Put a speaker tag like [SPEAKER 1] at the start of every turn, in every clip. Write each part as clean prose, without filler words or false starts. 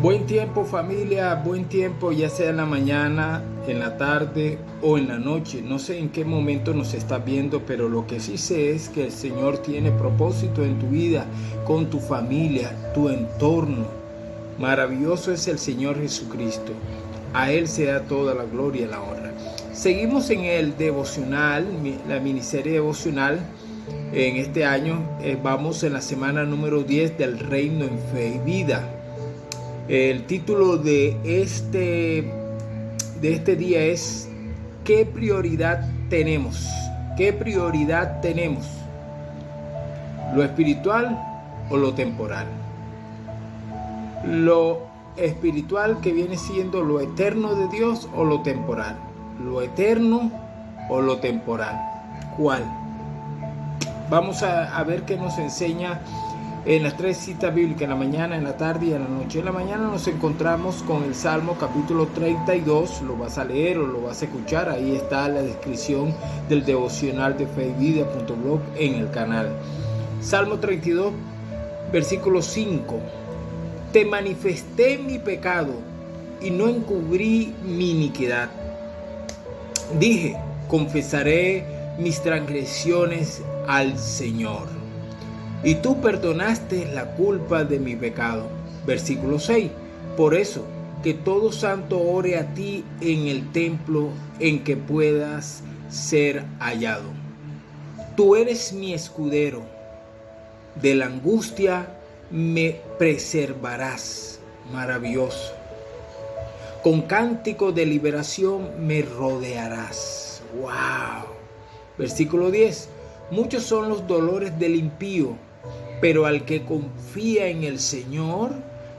[SPEAKER 1] Buen tiempo, familia, buen tiempo, ya sea en la mañana, en la tarde o en la noche. No sé en qué momento nos estás viendo, pero lo que sí sé es que el Señor tiene propósito en tu vida, con tu familia, tu entorno. Maravilloso es el Señor Jesucristo. A Él sea toda la gloria y la honra. Seguimos en el devocional, la miniserie devocional. En este año vamos en la semana número 10 del Reino en Fe y Vida. El título de este día es ¿qué prioridad tenemos? ¿Qué prioridad tenemos? ¿Lo espiritual o lo temporal? Lo espiritual, que viene siendo lo eterno de Dios, o lo temporal. Lo eterno o lo temporal. ¿Cuál? Vamos a ver qué nos enseña en las tres citas bíblicas, en la mañana, en la tarde y en la noche. En la mañana nos encontramos con el Salmo capítulo 32, lo vas a leer o lo vas a escuchar, ahí está la descripción del devocional de feivida.blog en el canal. Salmo 32, versículo 5. Te manifesté mi pecado y no encubrí mi iniquidad. Dije, confesaré mis transgresiones al Señor. Y tú perdonaste la culpa de mi pecado. Versículo 6. Por eso, que todo santo ore a ti en el templo en que puedas ser hallado. Tú eres mi escudero. De la angustia me preservarás. Maravilloso. Con cántico de liberación me rodearás. ¡Wow! Versículo 10. Muchos son los dolores del impío, pero al que confía en el Señor,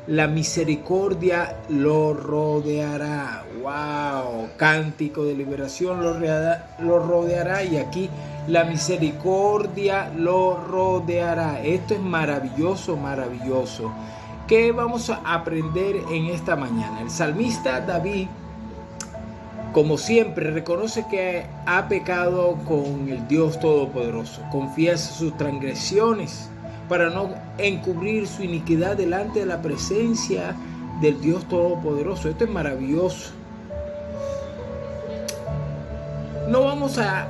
[SPEAKER 1] la misericordia lo rodeará. ¡Wow! Cántico de liberación lo rodeará, y aquí la misericordia lo rodeará. Esto es maravilloso, maravilloso. ¿Qué vamos a aprender en esta mañana? El salmista David, como siempre, reconoce que ha pecado con el Dios Todopoderoso. Confiesa sus transgresiones para no encubrir su iniquidad delante de la presencia del Dios Todopoderoso. Esto es maravilloso. No vamos a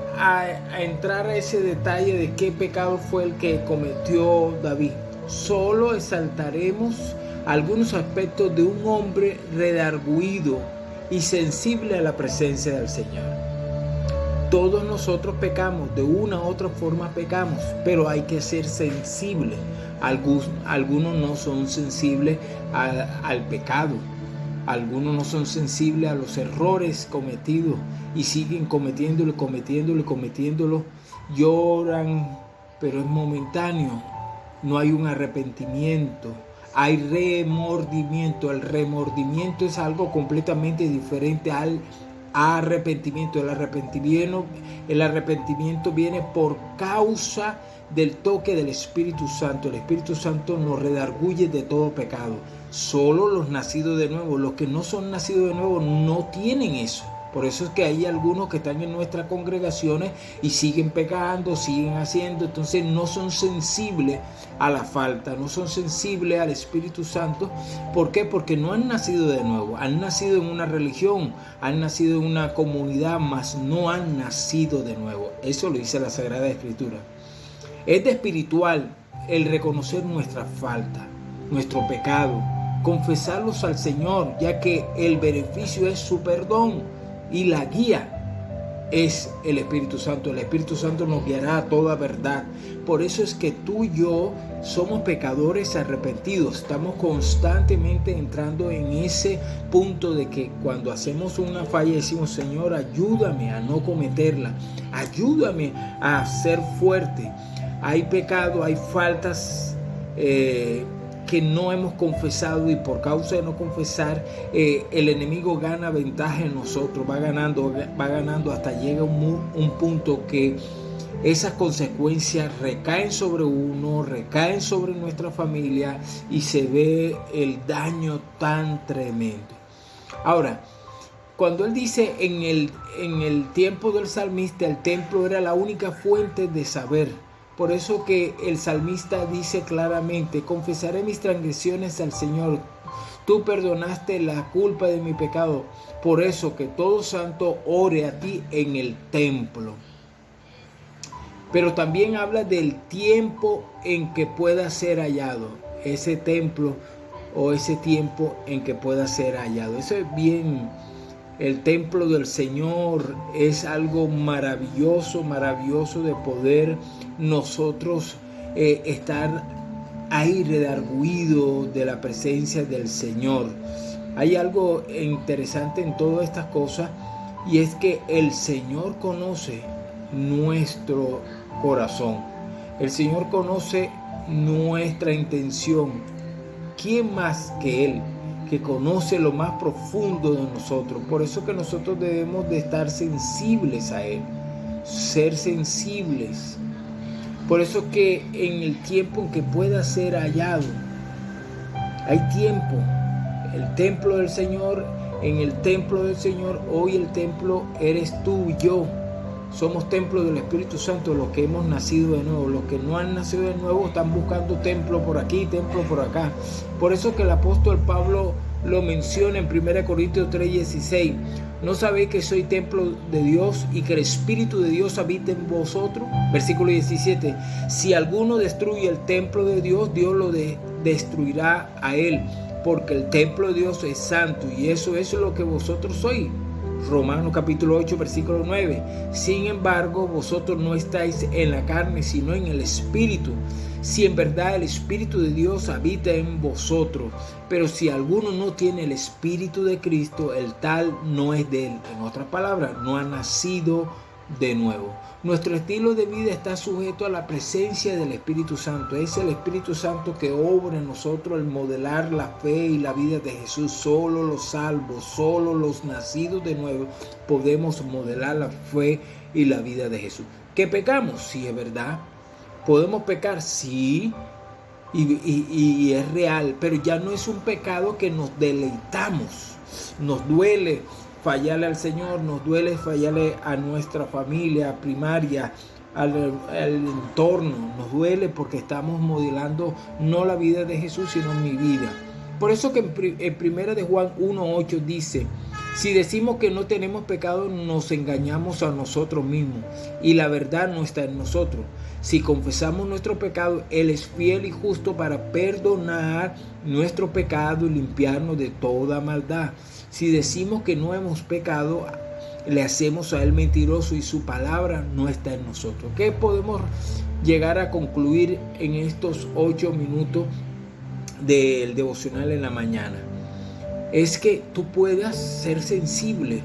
[SPEAKER 1] entrar a ese detalle de qué pecado fue el que cometió David. Solo exaltaremos algunos aspectos de un hombre redarguido y sensible a la presencia del Señor. Todos nosotros pecamos, de una u otra forma pecamos, pero hay que ser sensible. Algunos no son sensibles al pecado, algunos no son sensibles a los errores cometidos y siguen cometiéndolo, lloran, pero es momentáneo, no hay un arrepentimiento. Hay remordimiento. El remordimiento es algo completamente diferente al arrepentimiento. El arrepentimiento viene por causa del toque del Espíritu Santo. El Espíritu Santo nos redarguye de todo pecado. Solo los nacidos de nuevo. Los que no son nacidos de nuevo no tienen eso. Por eso es que hay algunos que están en nuestras congregaciones y siguen pecando, siguen haciendo, entonces no son sensibles a la falta, no son sensibles al Espíritu Santo. ¿Por qué? Porque no han nacido de nuevo, han nacido en una religión, han nacido en una comunidad, mas no han nacido de nuevo. Eso lo dice la Sagrada Escritura. Es de espiritual el reconocer nuestra falta, nuestro pecado, confesarlos al Señor, ya que el beneficio es su perdón. Y la guía es el Espíritu Santo. El Espíritu Santo nos guiará a toda verdad. Por eso es que tú y yo somos pecadores arrepentidos. Estamos constantemente entrando en ese punto de que cuando hacemos una falla decimos: Señor, ayúdame a no cometerla. Ayúdame a ser fuerte. Hay pecado, hay faltas que no hemos confesado, y por causa de no confesar el enemigo gana ventaja en nosotros, va ganando hasta llega un punto que esas consecuencias recaen sobre uno, recaen sobre nuestra familia, y se ve el daño tan tremendo. Ahora, cuando él dice en el tiempo del salmista, el templo era la única fuente de saber. Por eso que el salmista dice claramente: confesaré mis transgresiones al Señor. Tú perdonaste la culpa de mi pecado. Por eso que todo santo ore a ti en el templo. Pero también habla del tiempo en que pueda ser hallado. Ese templo o ese tiempo en que pueda ser hallado. Eso es bien. El templo del Señor es algo maravilloso, maravilloso de poder nosotros estar ahí redarguido de la presencia del Señor. Hay algo interesante en todas estas cosas, y es que el Señor conoce nuestro corazón. El Señor conoce nuestra intención. ¿Quién más que Él, que conoce lo más profundo de nosotros? Por eso que nosotros debemos de estar sensibles a Él, ser sensibles. Por eso que en el tiempo en que pueda ser hallado, hay tiempo. El templo del Señor, en el templo del Señor, hoy el templo eres tú y yo. Somos templo del Espíritu Santo, los que hemos nacido de nuevo. Los que no han nacido de nuevo están buscando templo por aquí, templo por acá. Por eso que el apóstol Pablo lo menciona en 1 Corintios 3:16. ¿No sabéis que soy templo de Dios y que el Espíritu de Dios habita en vosotros? Versículo 17. Si alguno destruye el templo de Dios, Dios lo destruirá a él, porque el templo de Dios es santo y eso es lo que vosotros sois. Romanos capítulo 8, versículo 9. Sin embargo, vosotros no estáis en la carne, sino en el Espíritu. Si en verdad el Espíritu de Dios habita en vosotros. Pero si alguno no tiene el Espíritu de Cristo, el tal no es de él. En otras palabras, no ha nacido de nuevo. Nuestro estilo de vida está sujeto a la presencia del Espíritu Santo. Es el Espíritu Santo que obra en nosotros el modelar la fe y la vida de Jesús. Solo los salvos, solo los nacidos de nuevo podemos modelar la fe y la vida de Jesús. ¿Que pecamos? Sí, es verdad. ¿Podemos pecar? Sí. Y es real, pero ya no es un pecado que nos deleitamos. Nos duele fallarle al Señor, nos duele fallarle a nuestra familia primaria, al entorno. Nos duele porque estamos modelando no la vida de Jesús, sino mi vida. Por eso que en 1 de Juan 1:8 dice: si decimos que no tenemos pecado, nos engañamos a nosotros mismos y la verdad no está en nosotros. Si confesamos nuestro pecado, Él es fiel y justo para perdonar nuestro pecado y limpiarnos de toda maldad. Si decimos que no hemos pecado, le hacemos a Él mentiroso y su palabra no está en nosotros. ¿Qué podemos llegar a concluir en estos 8 minutos del devocional en la mañana? Es que tú puedas ser sensible,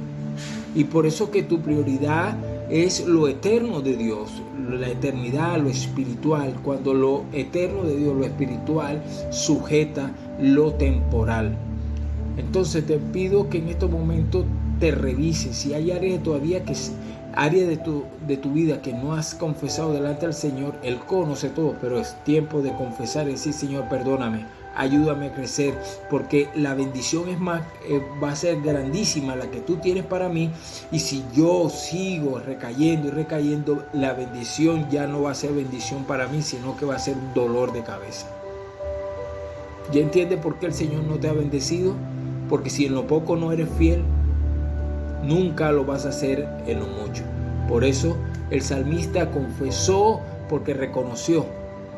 [SPEAKER 1] y por eso que tu prioridad es lo eterno de Dios, la eternidad, lo espiritual, cuando lo eterno de Dios, lo espiritual, sujeta lo temporal. Entonces te pido que en estos momentos te revises si hay áreas todavía de tu vida que no has confesado delante del Señor. Él conoce todo, pero es tiempo de confesar y decir: Señor, perdóname, ayúdame a crecer, porque la bendición va a ser grandísima la que tú tienes para mí, y si yo sigo recayendo y recayendo, la bendición ya no va a ser bendición para mí, sino que va a ser un dolor de cabeza. ¿Ya entiendes por qué el Señor no te ha bendecido? Porque si en lo poco no eres fiel, nunca lo vas a hacer en lo mucho. Por eso el salmista confesó, porque reconoció,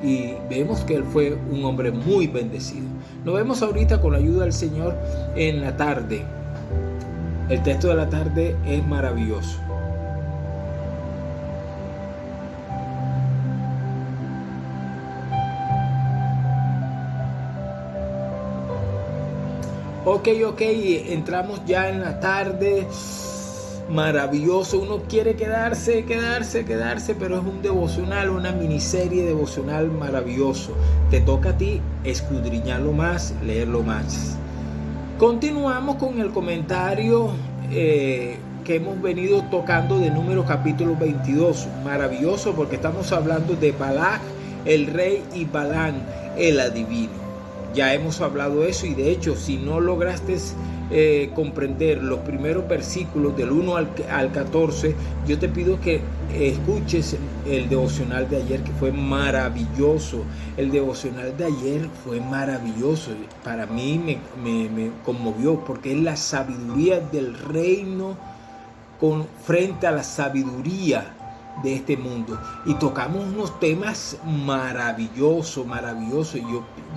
[SPEAKER 1] y vemos que él fue un hombre muy bendecido. Nos vemos ahorita con la ayuda del Señor en la tarde. El texto de la tarde es maravilloso. Ok, entramos ya en la tarde. Maravilloso. Uno quiere quedarse, pero es un devocional, una miniserie devocional maravilloso. Te toca a ti escudriñarlo más, leerlo más. Continuamos con el comentario que hemos venido tocando de Números capítulo 22. Maravilloso, porque estamos hablando de Balac, el rey, y Balaam, el adivino. Ya hemos hablado de eso, y de hecho, si no lograste comprender los primeros versículos del 1 al 14, yo te pido que escuches el devocional de ayer, que fue maravilloso. El devocional de ayer fue maravilloso. Para mí me conmovió, porque es la sabiduría del reino frente a la sabiduría de este mundo, y tocamos unos temas maravillosos.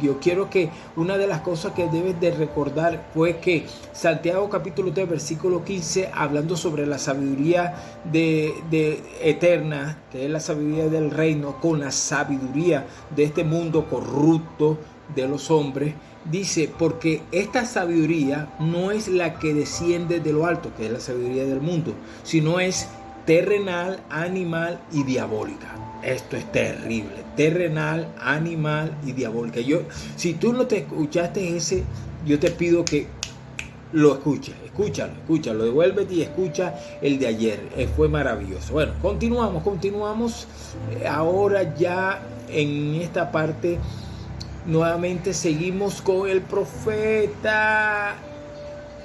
[SPEAKER 1] Yo quiero que una de las cosas que debes de recordar fue que Santiago capítulo 3 versículo 15, hablando sobre la sabiduría de eterna, que es la sabiduría del reino, con la sabiduría de este mundo corrupto de los hombres, dice: porque esta sabiduría no es la que desciende de lo alto, que es la sabiduría del mundo, sino es terrenal, animal y diabólica. Esto es terrible. Terrenal, animal y diabólica. Si tú no te escuchaste ese, yo te pido que lo escuches. Escúchalo, devuélvete y escucha el de ayer. Fue maravilloso. Bueno, continuamos. Ahora ya en esta parte nuevamente seguimos con el profeta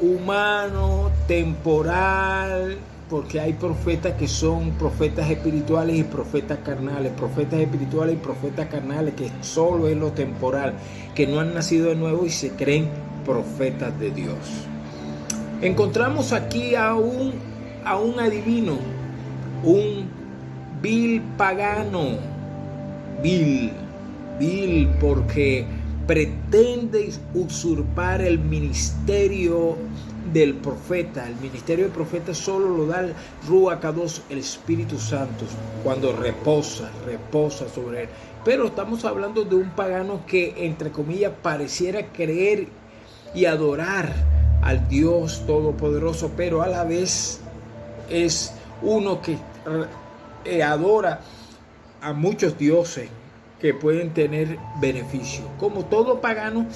[SPEAKER 1] humano, temporal, porque hay profetas que son profetas espirituales y profetas carnales, que solo es lo temporal, que no han nacido de nuevo y se creen profetas de Dios. Encontramos aquí a un adivino, un vil pagano, vil porque pretende usurpar el ministerio del profeta. El ministerio del profeta solo lo da el Ruach HaKodesh, el Espíritu Santo, cuando reposa sobre él. Pero estamos hablando de un pagano que, entre comillas, pareciera creer y adorar al Dios Todopoderoso, pero a la vez es uno que adora a muchos dioses que pueden tener beneficio. Como todo pagano,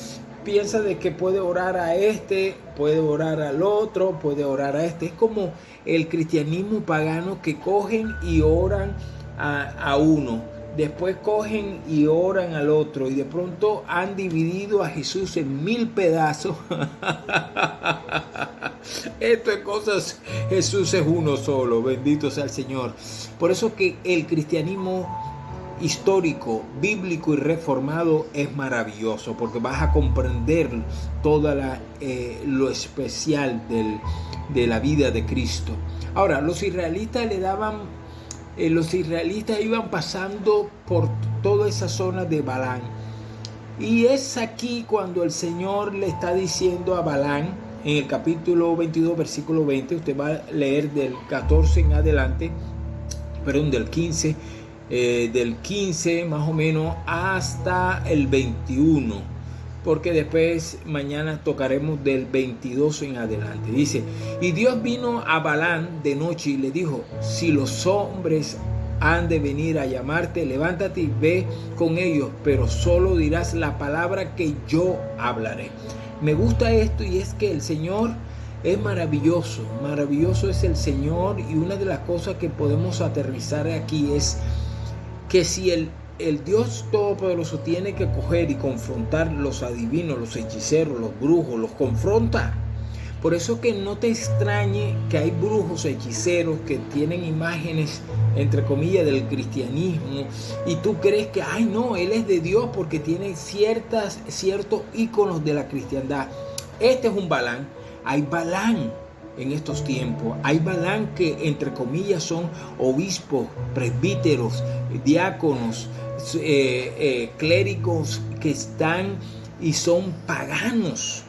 [SPEAKER 1] piensa de que puede orar a este, puede orar al otro, puede orar a este. Es como el cristianismo pagano, que cogen y oran a uno, después cogen y oran al otro, y de pronto han dividido a Jesús en 1000 pedazos. Esto es cosas, Jesús es uno solo, bendito sea el Señor. Por eso que el cristianismo histórico, bíblico y reformado es maravilloso, porque vas a comprender toda lo especial de la vida de Cristo. Ahora, los israelitas iban pasando por toda esa zona de Balán, y es aquí cuando el Señor le está diciendo a Balán, en el capítulo 22 versículo 20, usted va a leer del 14 en adelante, del 15 más o menos hasta el 21, porque después mañana tocaremos del 22 en adelante. Dice: y Dios vino a Balán de noche y le dijo: si los hombres han de venir a llamarte, levántate y ve con ellos, pero solo dirás la palabra que yo hablaré. Me gusta esto, y es que el Señor es maravilloso es el Señor, y una de las cosas que podemos aterrizar aquí es que si el Dios Todopoderoso tiene que coger y confrontar los adivinos, los hechiceros, los brujos, los confronta. Por eso que no te extrañe que hay brujos, hechiceros que tienen imágenes, entre comillas, del cristianismo, y tú crees que, ay no, él es de Dios porque tiene ciertos íconos de la cristiandad. Este es un Balán. Hay Balán en estos tiempos. Hay Balán que, entre comillas, son obispos, presbíteros, diáconos, clérigos que están y son paganos.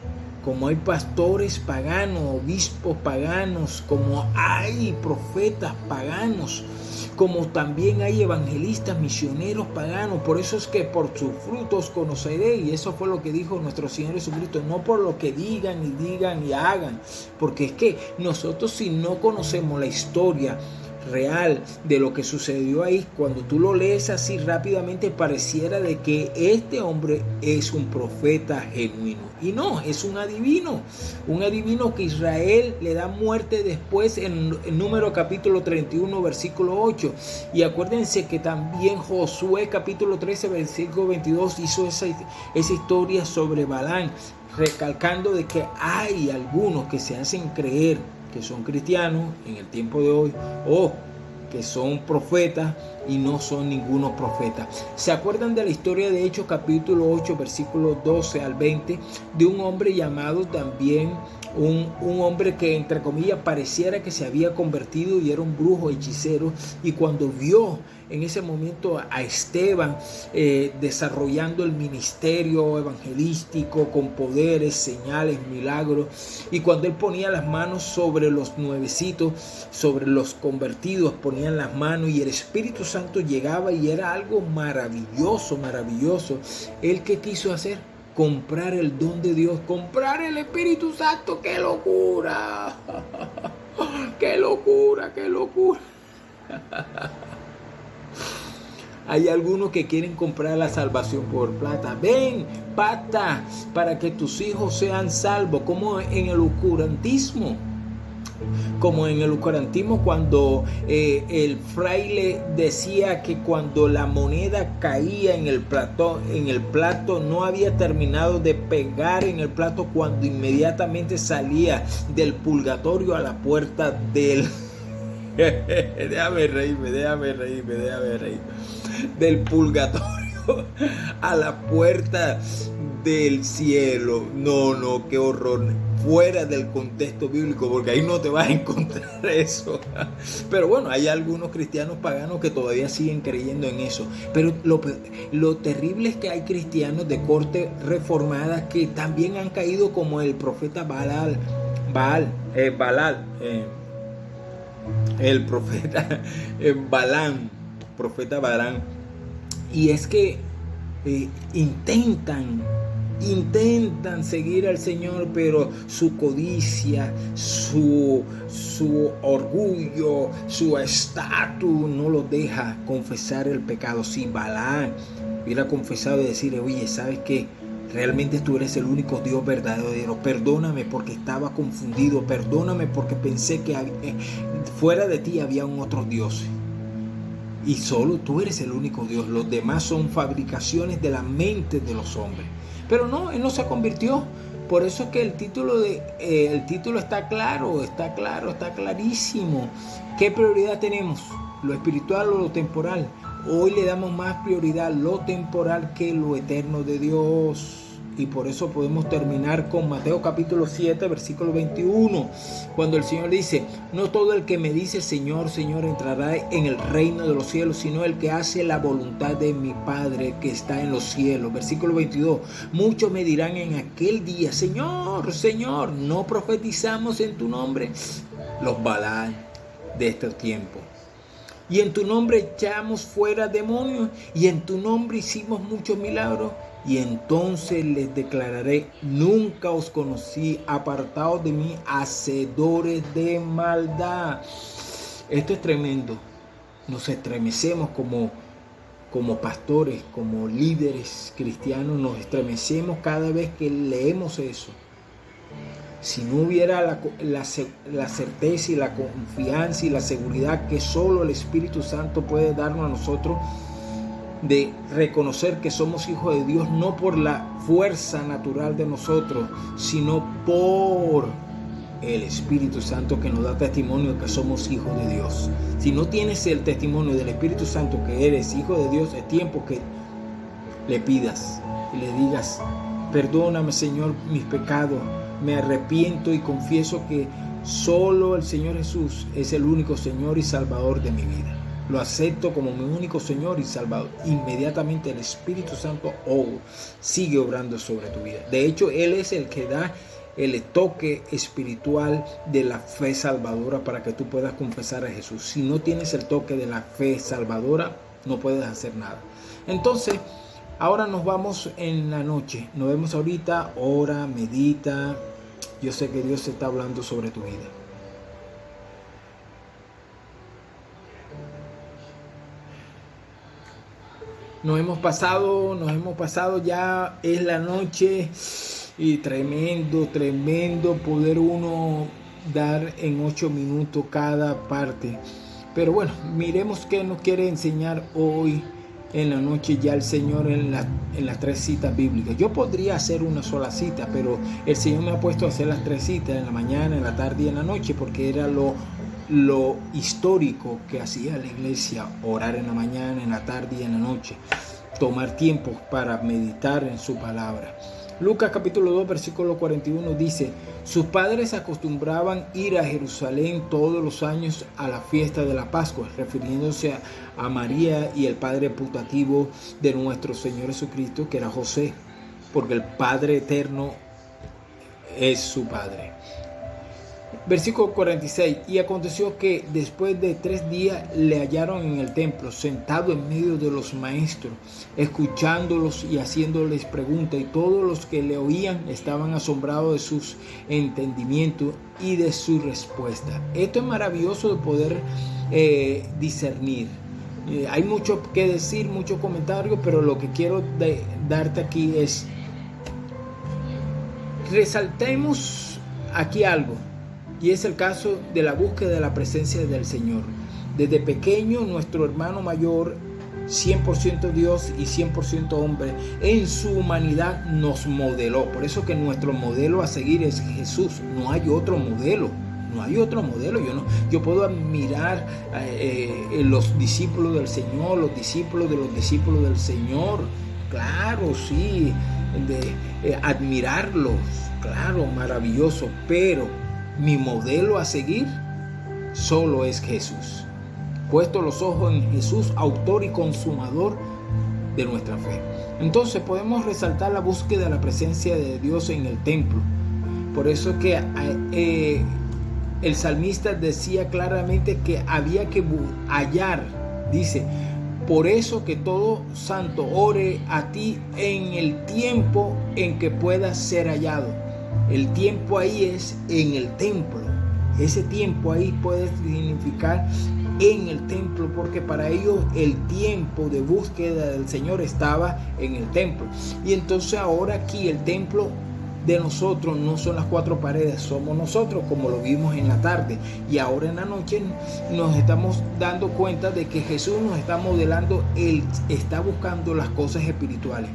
[SPEAKER 1] Como hay pastores paganos, obispos paganos, como hay profetas paganos, como también hay evangelistas, misioneros paganos. Por eso es que por sus frutos conoceré, y eso fue lo que dijo nuestro Señor Jesucristo, no por lo que digan y hagan, porque es que nosotros, si no conocemos la historia real de lo que sucedió ahí, cuando tú lo lees así rápidamente, pareciera de que este hombre es un profeta genuino. Y no, es un adivino que Israel le da muerte después en Número capítulo 31, versículo 8. Y acuérdense que también Josué capítulo 13, versículo 22 hizo esa historia sobre Balán, recalcando de que hay algunos que se hacen creer que son cristianos en el tiempo de hoy o que son profetas y no son ninguno profeta. ¿Se acuerdan de la historia de Hechos capítulo 8 versículos 12 al 20 de un hombre llamado también un hombre que entre comillas pareciera que se había convertido y era un brujo hechicero, y cuando vio en ese momento a Esteban desarrollando el ministerio evangelístico con poderes, señales, milagros, y cuando él ponía las manos sobre los nuevecitos, sobre los convertidos, ponían las manos y el Espíritu Santo llegaba y era algo maravilloso, maravilloso. ¿Él qué quiso hacer? Comprar el don de Dios, comprar el Espíritu Santo. ¡Qué locura! ¡Qué locura, qué locura! Hay algunos que quieren comprar la salvación por plata. Ven, pata, para que tus hijos sean salvos, como en el oscurantismo. Como en el oscurantismo, cuando el fraile decía que cuando la moneda caía en el plato no había terminado de pegar en el plato cuando inmediatamente salía del purgatorio a la puerta del... déjame reírme. Del purgatorio a la puerta del cielo. No, qué horror. Fuera del contexto bíblico, porque ahí no te vas a encontrar eso. Pero bueno, hay algunos cristianos paganos que todavía siguen creyendo en eso. Pero lo terrible es que hay cristianos de corte reformada que también han caído, como el profeta Balal, el profeta Balán. Y es que intentan seguir al Señor, pero su codicia, su orgullo, su estatus no los deja confesar el pecado. Si Balán hubiera confesado y decirle: oye, ¿sabes qué? Realmente tú eres el único Dios verdadero. Perdóname porque estaba confundido. Perdóname porque pensé que fuera de ti habían otros dioses. Y solo tú eres el único Dios. Los demás son fabricaciones de la mente de los hombres. Pero no, él no se convirtió. Por eso es que el título está claro, está clarísimo. ¿Qué prioridad tenemos? ¿Lo espiritual o lo temporal? Hoy le damos más prioridad a lo temporal que lo eterno de Dios. Y por eso podemos terminar con Mateo capítulo 7, versículo 21, cuando el Señor dice: no todo el que me dice Señor, Señor entrará en el reino de los cielos, sino el que hace la voluntad de mi Padre que está en los cielos. Versículo 22, muchos me dirán en aquel día: Señor, Señor, ¿no profetizamos en tu nombre? Los Balán de este tiempo. Y en tu nombre echamos fuera demonios, y en tu nombre hicimos muchos milagros. Y entonces les declararé: nunca os conocí, apartados de mí, hacedores de maldad. Esto es tremendo. Nos estremecemos como pastores, como líderes cristianos, nos estremecemos cada vez que leemos eso. Si no hubiera la certeza y la confianza y la seguridad que solo el Espíritu Santo puede darnos a nosotros, de reconocer que somos hijos de Dios, no por la fuerza natural de nosotros, sino por el Espíritu Santo que nos da testimonio de que somos hijos de Dios. Si no tienes el testimonio del Espíritu Santo que eres hijo de Dios, es tiempo que le pidas y le digas: perdóname, Señor, mis pecados, me arrepiento y confieso que solo el Señor Jesús es el único Señor y Salvador de mi vida. Lo acepto como mi único Señor y Salvador. Inmediatamente el Espíritu Santo sigue obrando sobre tu vida. De hecho, Él es el que da el toque espiritual de la fe salvadora para que tú puedas confesar a Jesús. Si no tienes el toque de la fe salvadora, no puedes hacer nada. Entonces, ahora nos vamos en la noche. Nos vemos ahorita. Ora, medita. Yo sé que Dios está hablando sobre tu vida. Nos hemos pasado ya, es la noche y tremendo poder uno dar en 8 minutos cada parte. Pero bueno, miremos qué nos quiere enseñar hoy en la noche ya el Señor en las 3 citas bíblicas. Yo podría hacer una sola cita, pero el Señor me ha puesto a hacer las 3 citas, en la mañana, en la tarde y en la noche, porque era lo histórico que hacía la iglesia: orar en la mañana, en la tarde y en la noche, tomar tiempo para meditar en su palabra. Lucas capítulo 2 versículo 41 dice: sus padres acostumbraban ir a Jerusalén todos los años a la fiesta de la Pascua, refiriéndose a María y el padre putativo de nuestro Señor Jesucristo, que era José, porque el Padre eterno es su padre. Versículo 46: y aconteció que después de 3 días le hallaron en el templo, sentado en medio de los maestros, escuchándolos y haciéndoles preguntas, y todos los que le oían estaban asombrados de sus entendimientos y de su respuesta. Esto es maravilloso de poder discernir. Hay mucho que decir, muchos comentarios, pero lo que quiero darte aquí es: resaltemos aquí algo. Y es el caso de la búsqueda de la presencia del Señor. Desde pequeño, nuestro hermano mayor, 100% Dios y 100% hombre, en su humanidad nos modeló. Por eso que nuestro modelo a seguir es Jesús. No hay otro modelo. No hay otro modelo. Yo puedo admirar los discípulos del Señor, los discípulos de los discípulos del Señor. Claro, sí. Admirarlos. Claro, maravilloso. Pero mi modelo a seguir solo es Jesús. Puesto los ojos en Jesús, autor y consumador de nuestra fe. Entonces podemos resaltar la búsqueda de la presencia de Dios en el templo. Por eso que el salmista decía claramente que había que hallar, dice: por eso que todo santo ore a ti en el tiempo en que pueda ser hallado. El tiempo ahí es en el templo. Ese tiempo ahí puede significar en el templo, porque para ellos el tiempo de búsqueda del Señor estaba en el templo. Y entonces ahora aquí el templo de nosotros no son las 4 paredes, somos nosotros, como lo vimos en la tarde. Y ahora en la noche nos estamos dando cuenta de que Jesús nos está modelando, Él está buscando las cosas espirituales.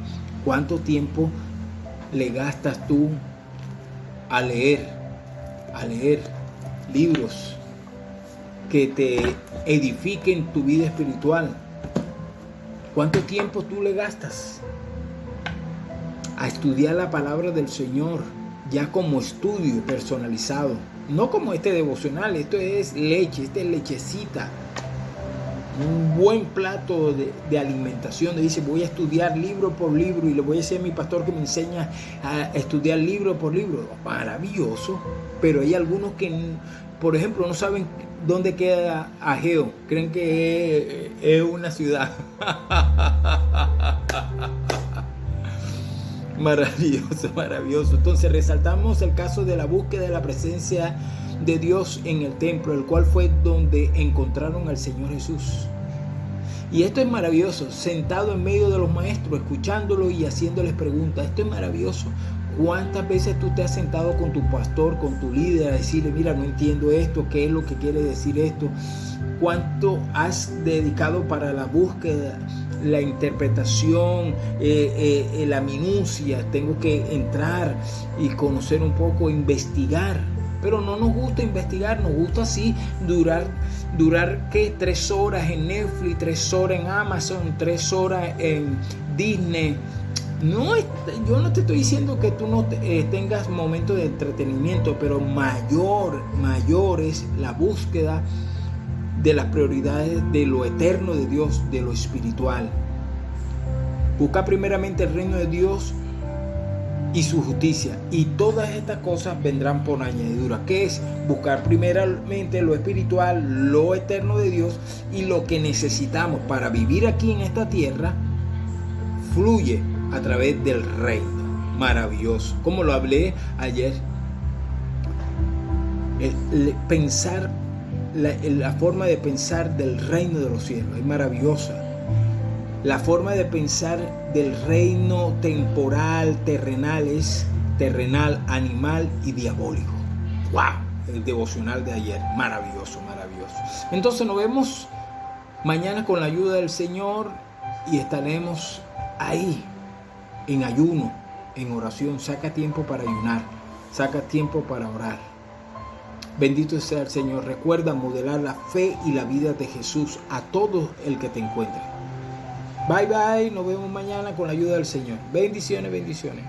[SPEAKER 1] ¿Cuánto tiempo le gastas tú a leer libros que te edifiquen tu vida espiritual? ¿Cuánto tiempo tú le gastas a estudiar la palabra del Señor ya como estudio personalizado? No como este devocional, esto es leche, esta es lechecita. Un buen plato de alimentación. Dice: voy a estudiar libro por libro y le voy a decir a mi pastor que me enseña a estudiar libro por libro. Maravilloso. Pero hay algunos que, por ejemplo, no saben dónde queda Ageo. Creen que es una ciudad. Maravilloso, maravilloso. Entonces resaltamos el caso de la búsqueda de la presencia de Dios en el templo, el cual fue donde encontraron al Señor Jesús. Y esto es maravilloso, sentado en medio de los maestros, escuchándolo y haciéndoles preguntas. Esto es maravilloso. ¿Cuántas veces tú te has sentado con tu pastor, con tu líder, a decirle: mira, no entiendo esto, qué es lo que quiere decir esto? ¿Cuánto has dedicado para la búsqueda, la interpretación, la minucia? Tengo que entrar y conocer un poco, investigar. Pero no nos gusta investigar, nos gusta así durar ¿qué? 3 horas en Netflix, 3 horas en Amazon, 3 horas en Disney. No, yo no te estoy diciendo que tú no tengas momentos de entretenimiento, pero mayor es la búsqueda de las prioridades de lo eterno de Dios, de lo espiritual. Busca primeramente el reino de Dios y su justicia, y todas estas cosas vendrán por añadidura. ¿Qué es? Buscar primeramente lo espiritual, lo eterno de Dios, y lo que necesitamos para vivir aquí en esta tierra fluye a través del reino. Maravilloso. Como lo hablé ayer, pensar, la forma de pensar del reino de los cielos es maravillosa. La forma de pensar del reino temporal, terrenal, es terrenal, animal y diabólico. ¡Wow! El devocional de ayer, maravilloso, maravilloso. Entonces nos vemos mañana con la ayuda del Señor y estaremos ahí en ayuno, en oración. Saca tiempo para ayunar, saca tiempo para orar. Bendito sea el Señor. Recuerda modelar la fe y la vida de Jesús a todo el que te encuentre. Bye bye, nos vemos mañana con la ayuda del Señor. Bendiciones, bendiciones.